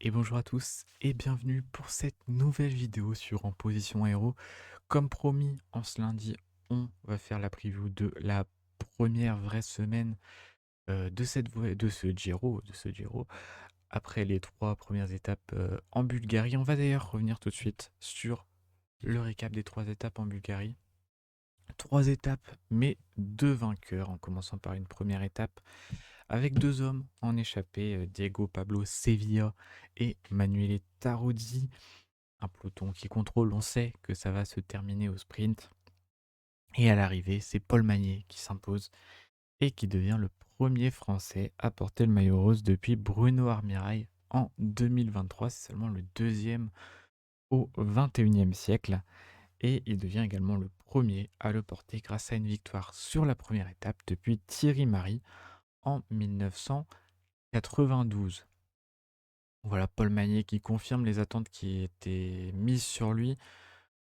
Et bonjour à tous et bienvenue pour cette nouvelle vidéo sur En Position Aéro. Comme promis, en ce lundi, on va faire la preview de la première vraie semaine de ce Giro. Après les trois premières étapes en Bulgarie, on va d'ailleurs revenir tout de suite sur le récap des trois étapes en Bulgarie. Trois étapes, mais deux vainqueurs, en commençant par une première étape avec deux hommes en échappée, Diego Pablo Sevilla et Manuele Tarozzi. Un peloton qui contrôle, on sait que ça va se terminer au sprint. Et à l'arrivée, c'est Paul Magnier qui s'impose et qui devient le premier Français à porter le maillot rose depuis Bruno Armirail en 2023. C'est seulement le deuxième au 21e siècle. Et il devient également le premier à le porter grâce à une victoire sur la première étape depuis Thierry Marie en 1992. Voilà Paul Magnier qui confirme les attentes qui étaient mises sur lui.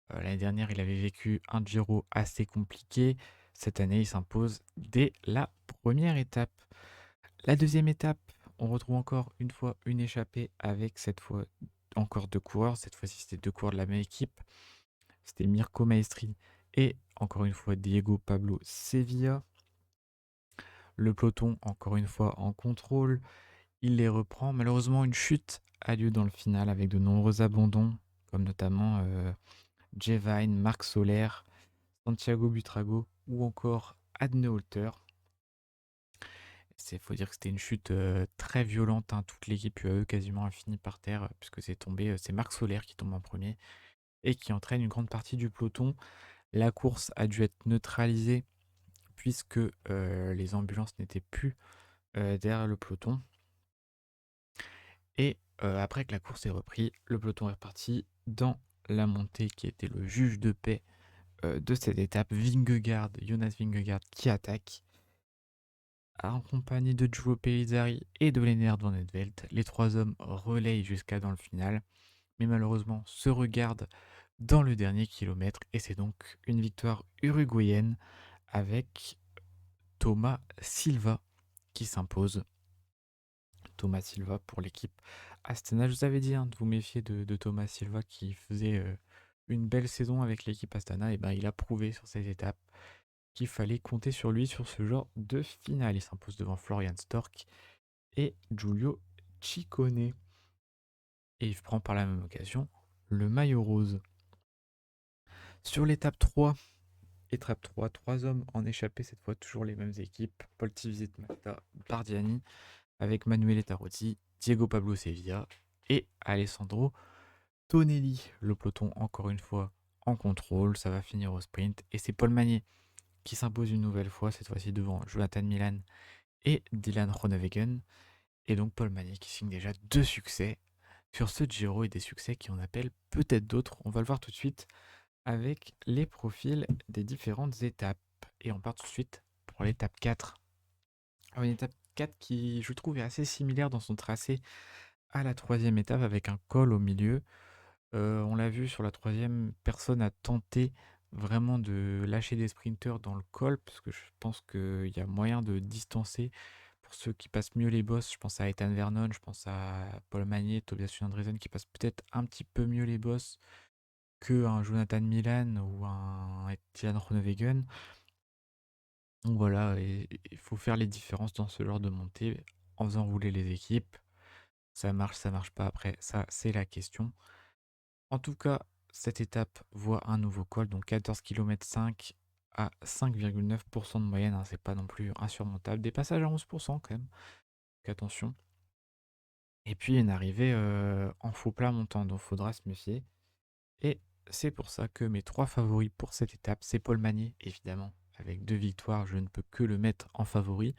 L'année dernière, il avait vécu un Giro assez compliqué. Cette année, il s'impose dès la première étape. La deuxième étape, on retrouve encore une fois une échappée avec cette fois encore deux coureurs. Cette fois-ci, c'était deux coureurs de la même équipe. C'était Mirko Maestri et encore une fois Diego Pablo Sevilla. Le peloton, encore une fois, en contrôle. Il les reprend. Malheureusement, une chute a lieu dans le final avec de nombreux abandons, comme notamment Jevine, Marc Soler, Santiago Butrago ou encore Adneholter. Il faut dire que c'était une chute très violente, hein. Toute l'équipe UAE quasiment a fini par terre puisque c'est Marc Soler qui tombe en premier et qui entraîne une grande partie du peloton. La course a dû être neutralisée puisque les ambulances n'étaient plus derrière le peloton. Et après que la course est reprise, le peloton est reparti dans la montée qui était le juge de paix de cette étape, Jonas Vingegaard qui attaque en compagnie de Giulio Pellizzari et de Lennart Van Etvelt. Les trois hommes relayent jusqu'à dans le final, mais malheureusement se regardent dans le dernier kilomètre et c'est donc une victoire uruguayenne avec Thomas Silva qui s'impose. Thomas Silva pour l'équipe Astana. Je vous avais dit de vous méfier de Thomas Silva qui faisait une belle saison avec l'équipe Astana. Et ben, il a prouvé sur cette étape qu'il fallait compter sur lui sur ce genre de finale. Il s'impose devant Florian Stork et Giulio Ciccone. Et il prend par la même occasion le maillot rose. Sur étape 3, trois hommes en échappée, cette fois toujours les mêmes équipes. Paul Tivzet Magda Bardiani avec Manuel Tarozzi, Diego Pablo Sevilla et Alessandro Tonelli. Le peloton, encore une fois, en contrôle. Ça va finir au sprint. Et c'est Paul Magnier qui s'impose une nouvelle fois, cette fois-ci devant Jonathan Milan et Dylan Groenewegen. Et donc Paul Magnier qui signe déjà deux succès sur ce Giro et des succès qui en appellent peut-être d'autres. On va le voir tout de suite avec les profils des différentes étapes. Et on part tout de suite pour l'étape 4. Alors une étape 4 qui, je trouve, est assez similaire dans son tracé à la troisième étape avec un col au milieu. On l'a vu sur la troisième, personne a tenté vraiment de lâcher des sprinteurs dans le col, parce que je pense qu'il y a moyen de distancer pour ceux qui passent mieux les bosses. Je pense à Ethan Vernon, je pense à Paul Magnier, Tobias Andresen qui passent peut-être un petit peu mieux les bosses que un Jonathan Milan ou un Etienne Groenewegen. Donc voilà, il faut faire les différences dans ce genre de montée en faisant rouler les équipes. Ça marche pas après, ça c'est la question. En tout cas, cette étape voit un nouveau col, donc 14 km 5 à 5,9% de moyenne, hein, c'est pas non plus insurmontable. Des passages à 11% quand même, donc attention. Et puis une arrivée en faux plat montant, dont faudra se méfier. Et c'est pour ça que mes trois favoris pour cette étape, c'est Paul Magnier, évidemment. Avec deux victoires, je ne peux que le mettre en favori.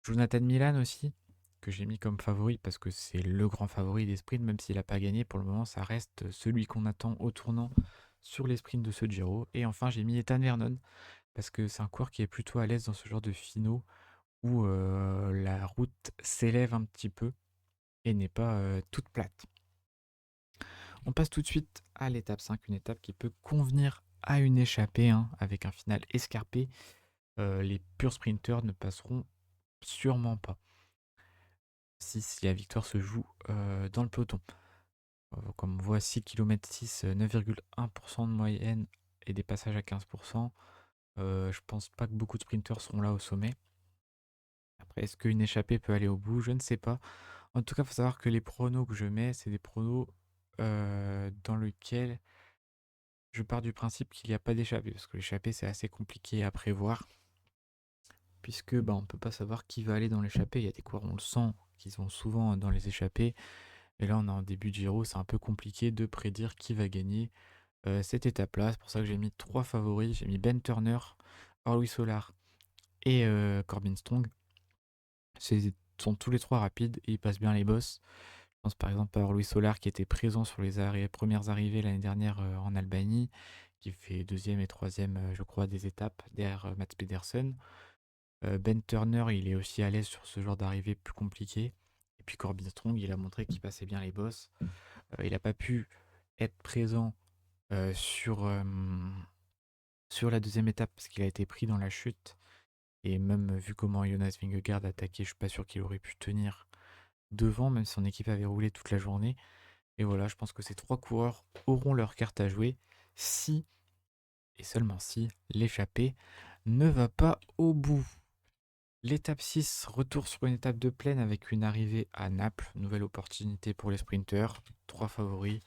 Jonathan Milan aussi, que j'ai mis comme favori parce que c'est le grand favori des sprints, même s'il n'a pas gagné. Pour le moment, ça reste celui qu'on attend au tournant sur les sprints de ce Giro. Et enfin, j'ai mis Ethan Vernon parce que c'est un coureur qui est plutôt à l'aise dans ce genre de finaux où la route s'élève un petit peu et n'est pas toute plate. On passe tout de suite à l'étape 5, une étape qui peut convenir à une échappée, hein, avec un final escarpé. Les purs sprinteurs ne passeront sûrement pas. si la victoire se joue dans le peloton. Comme on voit 6 km 6, 9,1% de moyenne et des passages à 15%. Je pense pas que beaucoup de sprinteurs seront là au sommet. Après, est-ce qu'une échappée peut aller au bout? Je ne sais pas. En tout cas, il faut savoir que les pronos que je mets, c'est des pronos dans lesquels je pars du principe qu'il n'y a pas d'échappée, parce que l'échappée, c'est assez compliqué à prévoir, puisque bah, on ne peut pas savoir qui va aller dans l'échappée. Il y a des coureurs, on le sent, qui sont souvent dans les échappées. Et là, on est en début de Giro, c'est un peu compliqué de prédire qui va gagner cette étape-là. C'est pour ça que j'ai mis 3 favoris. J'ai mis Ben Turner, Orly Solar et Corbin Strong. Ils sont tous les 3 rapides et ils passent bien les bosses. Je pense par exemple à Orly Solar qui était présent sur les premières arrivées l'année dernière en Albanie, qui fait deuxième et troisième, je crois, des étapes derrière Mats Pedersen. Ben Turner, il est aussi à l'aise sur ce genre d'arrivée plus compliqué. Et puis Corbin Strong, il a montré qu'il passait bien les bosses. Il n'a pas pu être présent euh, sur, euh, sur la deuxième étape parce qu'il a été pris dans la chute. Et même vu comment Jonas Vingegaard attaquait, je suis pas sûr qu'il aurait pu tenir devant, même si son équipe avait roulé toute la journée. Et voilà, je pense que ces 3 coureurs auront leur carte à jouer si, et seulement si, l'échappée ne va pas au bout. L'étape 6, retour sur une étape de plaine avec une arrivée à Naples. Nouvelle opportunité pour les sprinteurs. 3 favoris.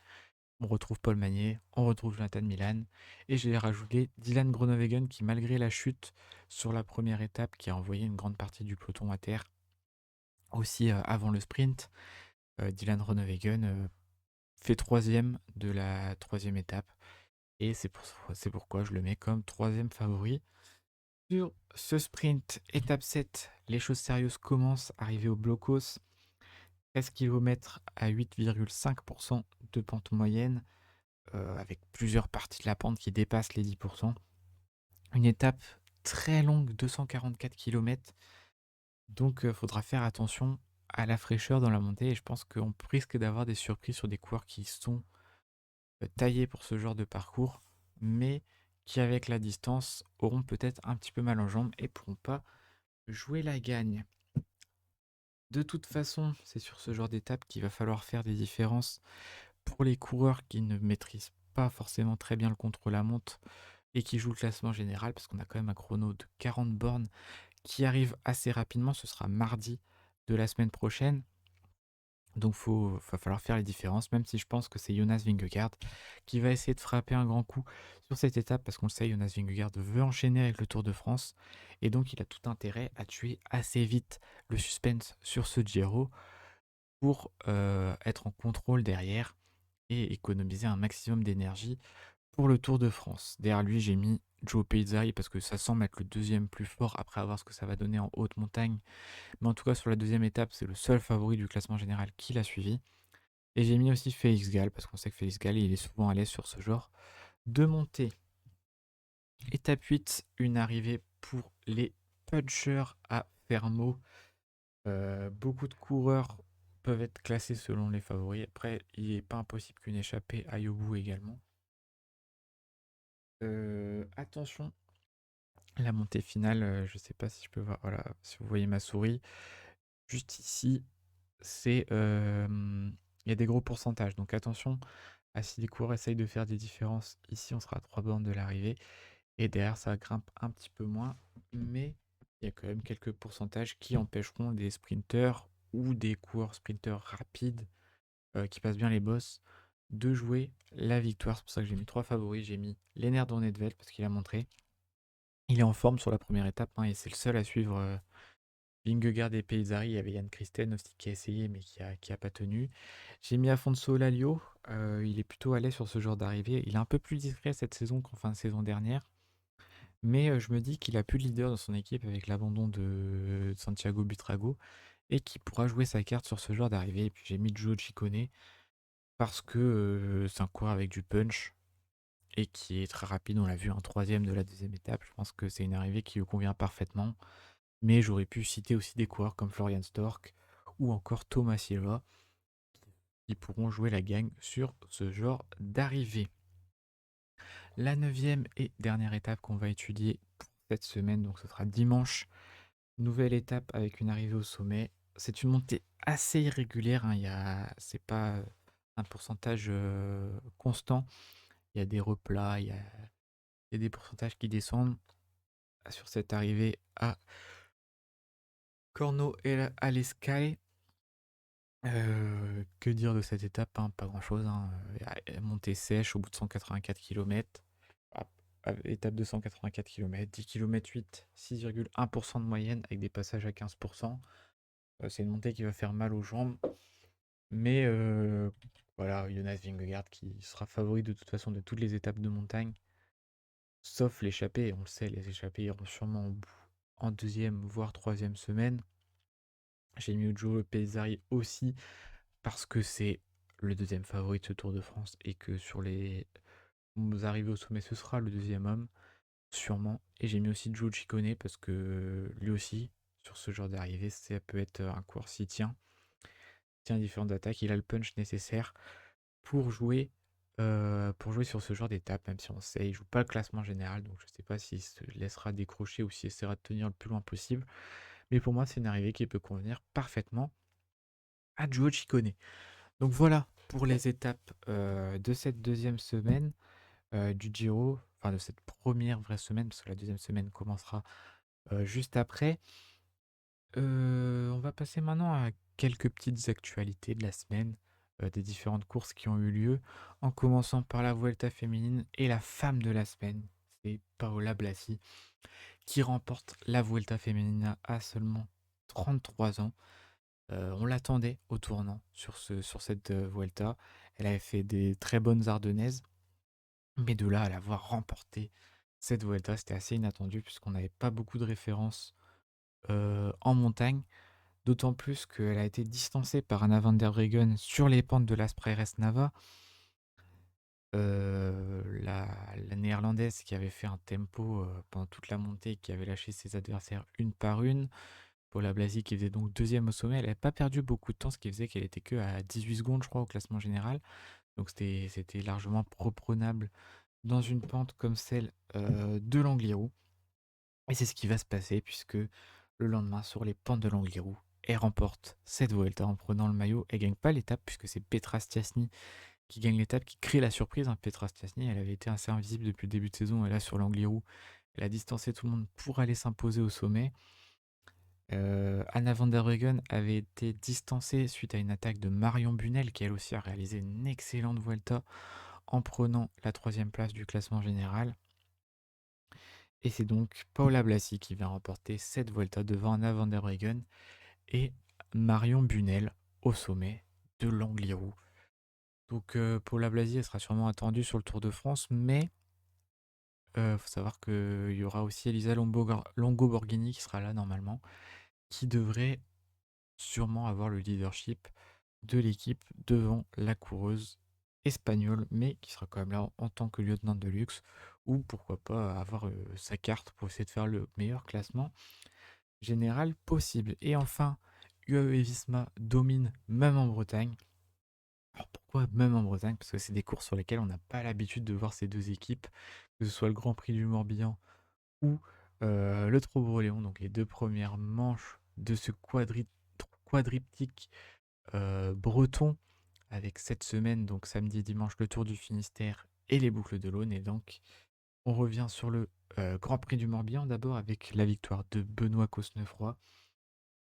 On retrouve Paul Magnier, on retrouve Jonathan Milan. Et j'ai rajouté Dylan Groenewegen qui, malgré la chute sur la première étape, qui a envoyé une grande partie du peloton à terre, aussi avant le sprint, Dylan Groenewegen fait troisième de la troisième étape. Et c'est pourquoi je le mets comme troisième favori. Sur ce sprint, étape 7, les choses sérieuses commencent. Arrivé au blocos, 13 km à 8,5% de pente moyenne, avec plusieurs parties de la pente qui dépassent les 10%. Une étape très longue, 244 km. Donc il faudra faire attention à la fraîcheur dans la montée. Et je pense qu'on risque d'avoir des surprises sur des coureurs qui sont taillés pour ce genre de parcours, mais qui avec la distance auront peut-être un petit peu mal en jambes et pourront pas jouer la gagne. De toute façon, c'est sur ce genre d'étape qu'il va falloir faire des différences pour les coureurs qui ne maîtrisent pas forcément très bien le contre-la-montre et qui jouent le classement général, parce qu'on a quand même un chrono de 40 bornes qui arrive assez rapidement. Ce sera mardi de la semaine prochaine. Donc va falloir faire les différences, même si je pense que c'est Jonas Vingegaard qui va essayer de frapper un grand coup sur cette étape, parce qu'on le sait, Jonas Vingegaard veut enchaîner avec le Tour de France, et donc il a tout intérêt à tuer assez vite le suspense sur ce Giro pour être en contrôle derrière et économiser un maximum d'énergie pour le Tour de France. Derrière lui, j'ai mis Joe Pezzari parce que ça semble être le deuxième plus fort après avoir ce que ça va donner en haute montagne. Mais en tout cas, sur la deuxième étape, c'est le seul favori du classement général qui l'a suivi. Et j'ai mis aussi Félix Gall parce qu'on sait que Félix Gall, il est souvent à l'aise sur ce genre de montée. Étape 8, une arrivée pour les punchers à Fermo. Beaucoup de coureurs peuvent être classés selon les favoris. Après, il n'est pas impossible qu'une échappée aille au bout également. Attention, la montée finale, je ne sais pas si je peux voir. Voilà, si vous voyez ma souris, juste ici, c'est il y a des gros pourcentages. Donc attention à si les coureurs essayent de faire des différences. Ici, on sera à 3 bornes de l'arrivée. Et derrière, ça grimpe un petit peu moins. Mais il y a quand même quelques pourcentages qui empêcheront des sprinteurs ou des coureurs sprinteurs rapides qui passent bien les bosses de jouer la victoire. C'est pour ça que j'ai mis 3 favoris. J'ai mis Lennart Dornedvelt parce qu'il a montré. Il est en forme sur la première étape hein, et c'est le seul à suivre Vingegaard et Pezzari. Il y avait Yann Christen aussi qui a essayé mais qui a pas tenu. J'ai mis Afonso Lalio. Il est plutôt à l'aise sur ce genre d'arrivée. Il est un peu plus discret cette saison qu'en fin de saison dernière. Mais je me dis qu'il a plus de leader dans son équipe avec l'abandon de Santiago Buitrago et qu'il pourra jouer sa carte sur ce genre d'arrivée. Et puis j'ai mis Joe Ciccone parce que c'est un coureur avec du punch et qui est très rapide. On l'a vu en troisième de la deuxième étape. Je pense que c'est une arrivée qui lui convient parfaitement. Mais j'aurais pu citer aussi des coureurs comme Florian Stork ou encore Thomas Silva qui pourront jouer la gagne sur ce genre d'arrivée. La neuvième et dernière étape qu'on va étudier pour cette semaine, donc ce sera dimanche. Nouvelle étape avec une arrivée au sommet. c'est une montée assez irrégulière, hein, c'est pas un pourcentage constant. Il y a des replats, il y a des pourcentages qui descendent sur cette arrivée à Corno et à l'Escale. Que dire de cette étape, hein, pas grand-chose, hein. Montée sèche au bout de 184 km. Étape de 184 km, 10 km 8, 6,1% de moyenne avec des passages à 15%. C'est une montée qui va faire mal aux jambes. Mais voilà, Jonas Vingegaard qui sera favori de toute façon de toutes les étapes de montagne, sauf l'échappée. On le sait, les échappées iront sûrement au bout en deuxième, voire troisième semaine. J'ai mis Joe Pesari aussi parce que c'est le deuxième favori de ce Tour de France et que sur les arrivées au sommet, ce sera le deuxième homme, sûrement. Et j'ai mis aussi Joe Ciccone parce que lui aussi, sur ce genre d'arrivée, ça peut être un coureur s'y tient différentes attaques, il a le punch nécessaire pour jouer, sur ce genre d'étape, même si on sait, il joue pas le classement général, donc je sais pas s'il se laissera décrocher ou s'il essaiera de tenir le plus loin possible. Mais pour moi, c'est une arrivée qui peut convenir parfaitement à Joe Ciccone. Donc voilà pour les étapes de cette deuxième semaine du Giro, enfin de cette première vraie semaine, parce que la deuxième semaine commencera juste après. On va passer maintenant à quelques petites actualités de la semaine, des différentes courses qui ont eu lieu, en commençant par la Vuelta féminine et la femme de la semaine, c'est Paola Blasi, qui remporte la Vuelta féminine à seulement 33 ans. On l'attendait au tournant sur cette Vuelta. Elle avait fait des très bonnes Ardennaises, mais de là à l'avoir remporté cette Vuelta, c'était assez inattendu puisqu'on n'avait pas beaucoup de références en montagne. D'autant plus qu'elle a été distancée par Anna van der Breggen sur les pentes de l'Aspreires Nava. La néerlandaise qui avait fait un tempo pendant toute la montée, qui avait lâché ses adversaires une par une. Paula Blasi qui faisait donc deuxième au sommet, elle n'avait pas perdu beaucoup de temps, ce qui faisait qu'elle était que à 18 secondes, je crois, au classement général. Donc c'était largement reprenable dans une pente comme celle de l'Angliru. Et c'est ce qui va se passer puisque le lendemain, sur les pentes de l'Angliru, elle remporte cette Vuelta en prenant le maillot. Elle gagne pas l'étape puisque c'est Petra Stiasny qui gagne l'étape, qui crée la surprise, hein. Petra Stiasny, elle avait été assez invisible depuis le début de saison et là sur l'Angliru, elle a distancé tout le monde pour aller s'imposer au sommet. Anna van der Breggen avait été distancée suite à une attaque de Marion Bunel qui elle aussi a réalisé une excellente Vuelta en prenant la troisième place du classement général. Et c'est donc Paola Blasi qui vient remporter cette Vuelta devant Anna van der Breggen et Marion Bunel au sommet de l'Angliru. Donc Paola Blasi, elle sera sûrement attendue sur le Tour de France, mais faut savoir qu'il y aura aussi Elisa Longo-Borghini qui sera là normalement, qui devrait sûrement avoir le leadership de l'équipe devant la coureuse espagnole, mais qui sera quand même là en tant que lieutenant de luxe, ou pourquoi pas avoir sa carte pour essayer de faire le meilleur classement général possible. Et enfin, UAE et Visma domine même en Bretagne. Alors pourquoi même en Bretagne? Parce que c'est des courses sur lesquelles on n'a pas l'habitude de voir ces deux équipes, que ce soit le Grand Prix du Morbihan ou le Trobreléon, donc les deux premières manches de ce quadriptyque breton, avec cette semaine, donc samedi et dimanche, le Tour du Finistère et les boucles de l'Aune. Et donc, on revient sur le Grand Prix du Morbihan d'abord avec la victoire de Benoît Cosnefroy,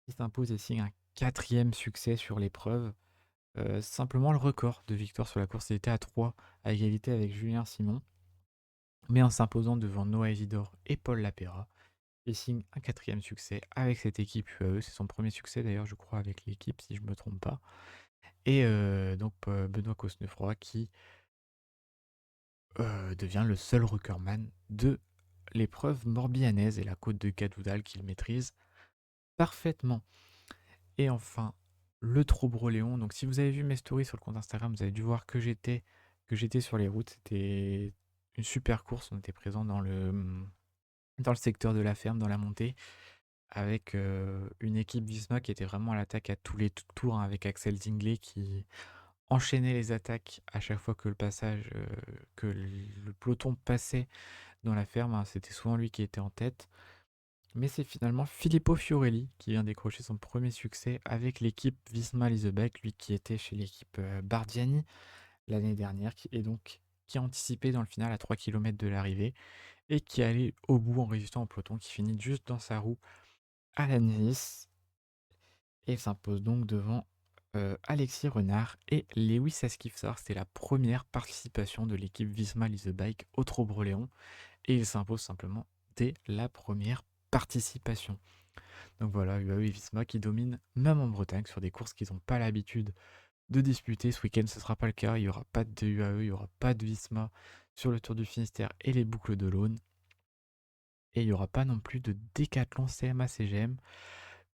qui s'impose et signe un quatrième succès sur l'épreuve. Simplement le record de victoire sur la course, il était à 3, à égalité avec Julien Simon, mais en s'imposant devant Noah Isidore et Paul Lapera. Il signe un quatrième succès avec cette équipe UAE. C'est son premier succès d'ailleurs, je crois, avec l'équipe, si je ne me trompe pas. Et donc Benoît Cosnefroy qui devient le seul recordman de l'épreuve morbihanaise et la côte de Cadoudal qu'il maîtrise parfaitement. Et enfin, le Trobreléon. Donc si vous avez vu mes stories sur le compte Instagram, vous avez dû voir que j'étais sur les routes. C'était une super course. On était présent dans le secteur de la ferme, dans la montée, avec une équipe Visma qui était vraiment à l'attaque à tous les tours, hein, avec Axel Zinglet qui enchaînait les attaques à chaque fois que le peloton passait dans la ferme, hein. C'était souvent lui qui était en tête. Mais c'est finalement Filippo Fiorelli qui vient décrocher son premier succès avec l'équipe Visma Leaseback, lui qui était chez l'équipe Bardiani l'année dernière, qui a anticipé dans le final à 3 km de l'arrivée et qui allait au bout en résistant au peloton, qui finit juste dans sa roue à la Nice et s'impose donc devant Alexis Renard et Lewis Askifsar. C'était la première participation de l'équipe Visma Leaseback au Trobreléon et il s'impose simplement dès la première participation. Donc voilà, UAE et Visma qui dominent même en Bretagne sur des courses qu'ils n'ont pas l'habitude de disputer. Ce week-end, ce ne sera pas le cas. Il n'y aura pas de UAE, il n'y aura pas de Visma sur le Tour du Finistère et les boucles de l'Aune. Et il n'y aura pas non plus de décathlon CMA-CGM,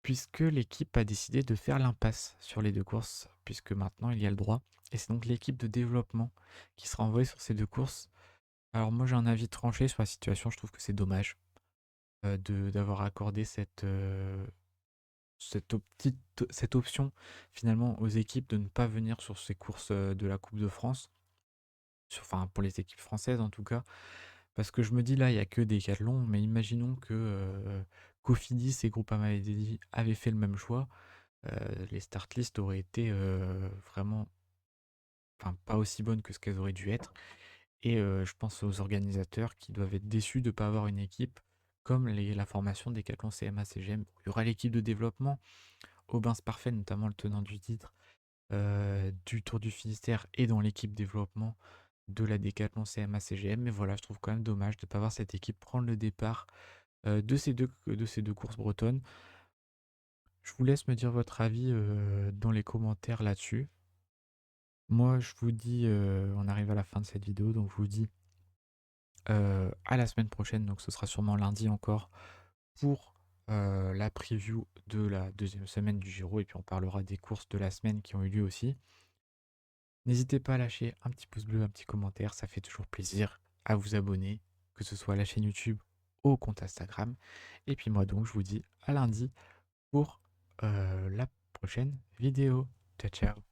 puisque l'équipe a décidé de faire l'impasse sur les deux courses, puisque maintenant il y a le droit. Et c'est donc l'équipe de développement qui sera envoyée sur ces deux courses. Alors moi j'ai un avis tranché sur la situation, je trouve que c'est dommage d'avoir accordé cette option finalement aux équipes de ne pas venir sur ces courses de la Coupe de France, enfin pour les équipes françaises en tout cas, parce que je me dis là il n'y a que Decathlon, mais imaginons que Cofidis et Groupama Eddy avaient fait le même choix, les start lists auraient été vraiment, enfin pas aussi bonnes que ce qu'elles auraient dû être, et je pense aux organisateurs qui doivent être déçus de ne pas avoir une équipe comme la formation Decathlon CMA CGM. Il y aura l'équipe de développement, Aubin Parfait, notamment le tenant du titre du Tour du Finistère et dans l'équipe développement de la Décathlon CMA CGM. Mais voilà, je trouve quand même dommage de ne pas voir cette équipe prendre le départ de ces deux courses bretonnes. Je vous laisse me dire votre avis dans les commentaires là-dessus. Moi, je vous dis, on arrive à la fin de cette vidéo, donc je vous dis à la semaine prochaine, donc ce sera sûrement lundi encore, pour la preview de la deuxième semaine du Giro, et puis on parlera des courses de la semaine qui ont eu lieu aussi. N'hésitez pas à lâcher un petit pouce bleu, un petit commentaire, ça fait toujours plaisir, à vous abonner, que ce soit à la chaîne YouTube ou au compte Instagram. Et puis moi donc, je vous dis à lundi pour la prochaine vidéo. Ciao, ciao.